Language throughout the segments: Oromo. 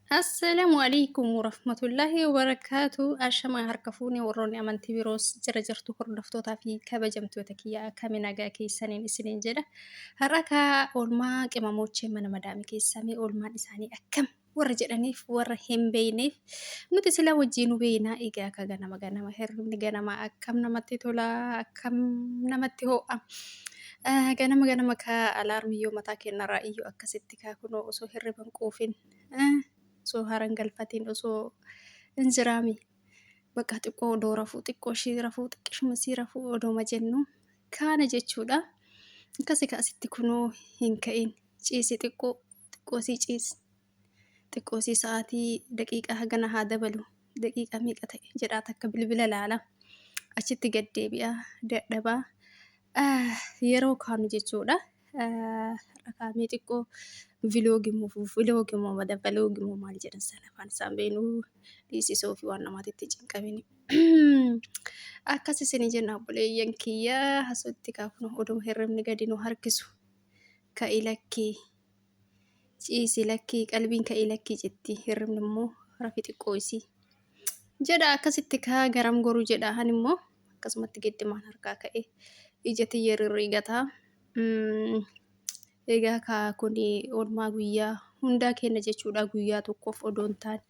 Assalaamu calaykum waraxmatullaahi wabarakaatu. Ashamaa harka fuunee warroonni amantii biroos jira jirtu hordoftootaa fi kabajamtoota kiyyaa akkami nagaa keessaniin isiniin jedha. Har'a oolmaa qimamochee mana madaamii keessamee oolmaan isaanii akkam warra jedhaniif warra hin beeyneef nuti sila wajjin beeynaa egaa akka ganama hirribni ganamaa akkam namatti tolaa akkam namatti ho'a. Ganama ka alaarmiyyoo mataa kennarraa iyyuu akkasitti kunoo osoo hirriban quufin. Osoo haran galfatiin osoo hin jiraami bakka xiqqoo odoo rafuu xiqqoo ishii rafuu xiqqishuma isii rafuu odooma jennu kaana jechuudha. Akkasii asitti kunoo hin ka'in ciisi xiqqoo sii ciisi xiqqoo sii sa'aatii daqiiqaa hagana haa dabalu daqiiqaa meeqa ta'e jedhaa takka bilbila laala achitti gad deebi'a dadhabaa yeroo kaanu jechuudha. Rakaamee xiqqoo viloogimoo madabaloogimoo maal jedhan sana afaan isaan beenuu dhiisisoo fi waan namaatitti cinqabini. Akkas isinii jenna obboleeyyan kiyyaa hasuutti kaafnu oduma hirribni gadi nu harkisu ka'i lakkii ciisi lakkii qalbiin ka'i lakkii jetti hirribni immoo rafi xiqqoo isii jedha akkasitti kaa garam goruu jedha han immoo akkasumatti geddimaan harkaa ka'e ija tiyya rirriigataa. Egaa kuni oolmaa guyyaa hundaa kenna jechuudha guyyaa tokkoof odoon taane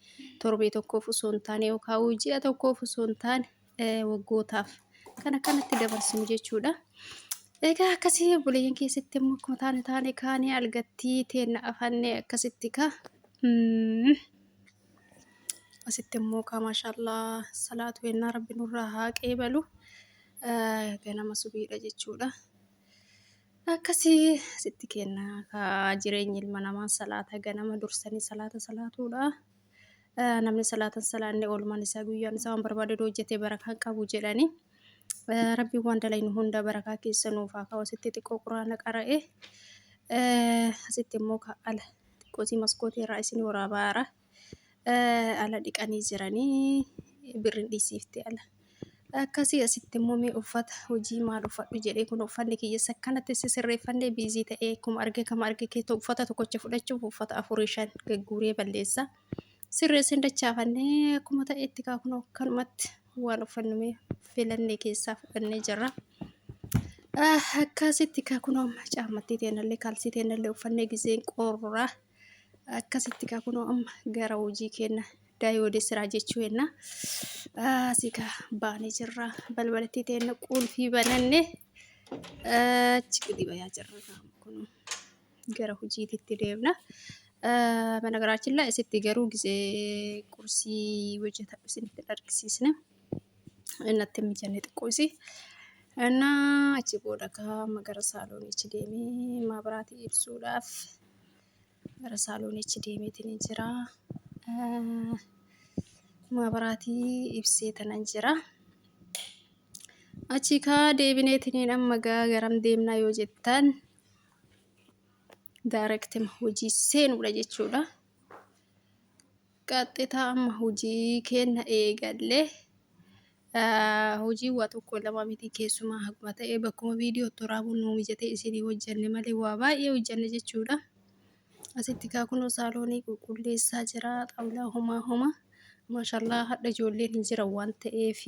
torbee tokkoof osoo hin taane yookaan ji'a tokkoof osoo hin taane waggootaaf kanatti dabarsinu jechuudha. Egaa akkasii obboleeyyan keessatti immoo akkuma taane kaanii algattii teenna afannee akkasitti asitti immoo maashaallah salaatu wennaa rabbi nurraa haa qeebalu ganama subiidha jechuudha. Akkasii sitti kenna jireenyi ilma namaa salaata ganama dursanii salaatuudha. Namni salaatan salaanne oolmaan isaa guyyaan isaa waan barbaade hojjetee barakaa qabu jedhani. Rabbi waan dalaynu hunda barakaa keessa nuuf haa kaa'u. Asitti xiqqoo quraana qara'ee asitti immoo ala xiqqoosii maskootii irraa isin waraabaara ala dhiqanii jiranii birrin dhiisiifte ala. Akkasii asitti immoo mee uffata hojii maal uffadhu jedhee kun uffanni kiyya akkanatti sirreeffannee biizii ta'ee kama arge keessa uffata tokkocha fudhachuuf uffata 4-5 gagguuree balleessa. Sirreessin dachaafannee akkuma ta'etti kunoo kanumatti waan uffannume filannee keessaa fudhannee jirra. Akkasitti kunoo caammattii teenallee kaalsii teenallee uffannee gizeen qorraa akkasitti kunoo amma gara hojii kenna. Daayyoodee siraa jechuu jenna. Asika baanee jirra balbalatti teenna qulfii bananne achi gadi bayaa jirra kun gara hojiititti deemna. Banagaraachilla isitti garuu gisee qursii hojjeta isinitti argisiisne innatti mijanne xiqqoosi. Achi booda gara saaloonichi deemee maabiraatii ibsuudhaaf gara saaloonichi deemeetiin jira. Maabiraatii ibsee tanan jira. Achi deebineetiin amma garam deemnaa yoo jettan daarektima hojii seenuudha jechuudha. Qaxxitaa amma hojii kenna eegallee hojii waa tokko lama miti keessumaa haguma ta'ee bakkuma viidiyoo toraabuun nu mijatee isinii hojjanne malee waa baay'ee hojjanne jechuudha. Asitti kunoo saaloonii qulqulleessaa jira xaawulaa homaa maashaallah hadda ijoolleen hin jiran waan ta'eef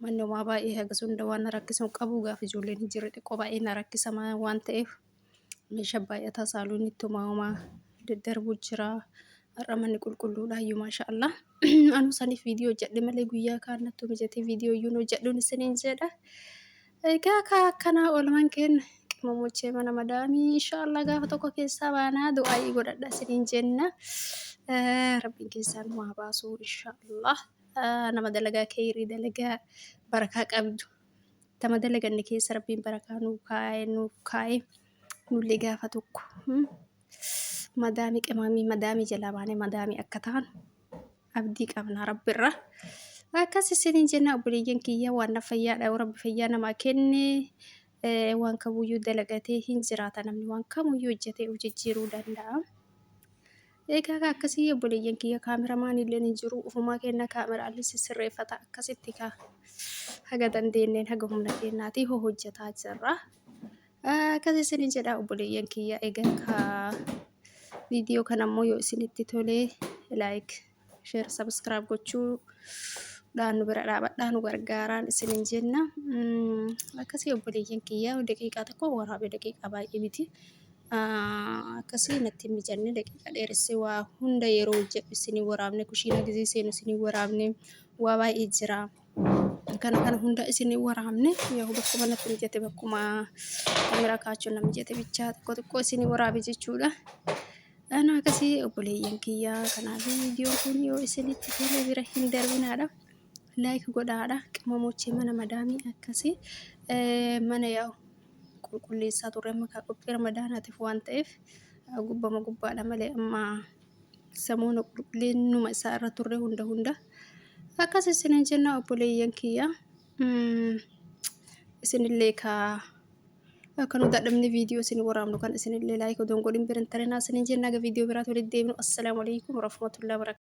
manni homaa baay'ee hagas hunda waan rakkisan qabu gaafa ijoolleen hin jirre xiqqoo baay'ee na rakkisama waan ta'eef meeshaa baay'ataa saaloonitti homaa daddarbuu jira. Har'a manni qulqulluudha iyyuu maashaallah. Anu saniif viidiyoo hojjedhe malee guyyaa kaanatti mijatee viidiyoo iyyuu hojjedhuun isiniin jedha. Egaa akkanaa oolmaan kenna. Qimamochee mana madaamii inshallah gaafa tokko keessaa baanaa du'aayii godhadha isiniin jenna. Rabbiin keessaan waa baasuu inshallah. Nama dalagaa keerii dalagaa barakaa qabdu. Tama dalaganne keessa rabbiin barakaa nuuf kaa'e nullee gaafa tokko. Madaamii qimamii madaamii jalaa baanee madaamii akka ta'an abdii qabna rabbirra. Akkas isiniin jenna obboleeyyan kiyya waan fayyaadha rabbi fayyaa namaa kenne. Waan kamuyyuu dalagatee hin jiraata namni waan kamuyyuu hojjetee jijjiiruu danda'a. Egaa akkasii obboleeyyan kiyya kaameramaan illee hin jiru ufumaa kenna kaameraallee sirreeffata akkasitti haga dandeenyeen haga humna keenyaatii hojjetaa jirra. Akkasii isiniin jedha obboleeyyan kiyya egaa Video kana ammoo yoo isinitti tole like, share, subscribe gochuudhaan nu bira dhaabadhaa nu gargaaraan isinin jenna. Akkasii obboleeyyan kiyyaa daqiiqaa tokko waraabee daqiiqaa baay'ee miti. Akkasii natti hin mijanne daqiiqaa dheeressee waa hunda yeroo hojjedhu isinii waraabne kushiina gisee seenu isinii waraabne waa baay'ee jira. Kana hunda isinii waraabne yoo bakkuma natti mijate bakkuma kameeraa kaachuun na mijate bichaa xiqqoo isinii waraabe jechuudha. Ana akkasii obboleeyyan kiyyaa kanaaf viidiyoon kun yoo isinitti tole bira hin darbinaadha. Like godhaadha. Qimmamochee mana madaamii akkasii mana yaa'u qulqulleessaa turre maqaa qophii ramadaanaatiif waan ta'eef gubbaadha malee amma samoona qulqulleenuma isaa irra turre hunda akkasii isinin jenna obboleeyyan kiyyaa. Isinillee akka nu dadhabne viidiyoo isin waraabnu kan isinillee like odoon godhin birin tarinaa isinin jenna. Aga viidiyoo biraatti walitti deebinu. Assalaamu alaikum warahmatullahi wabarakatuh.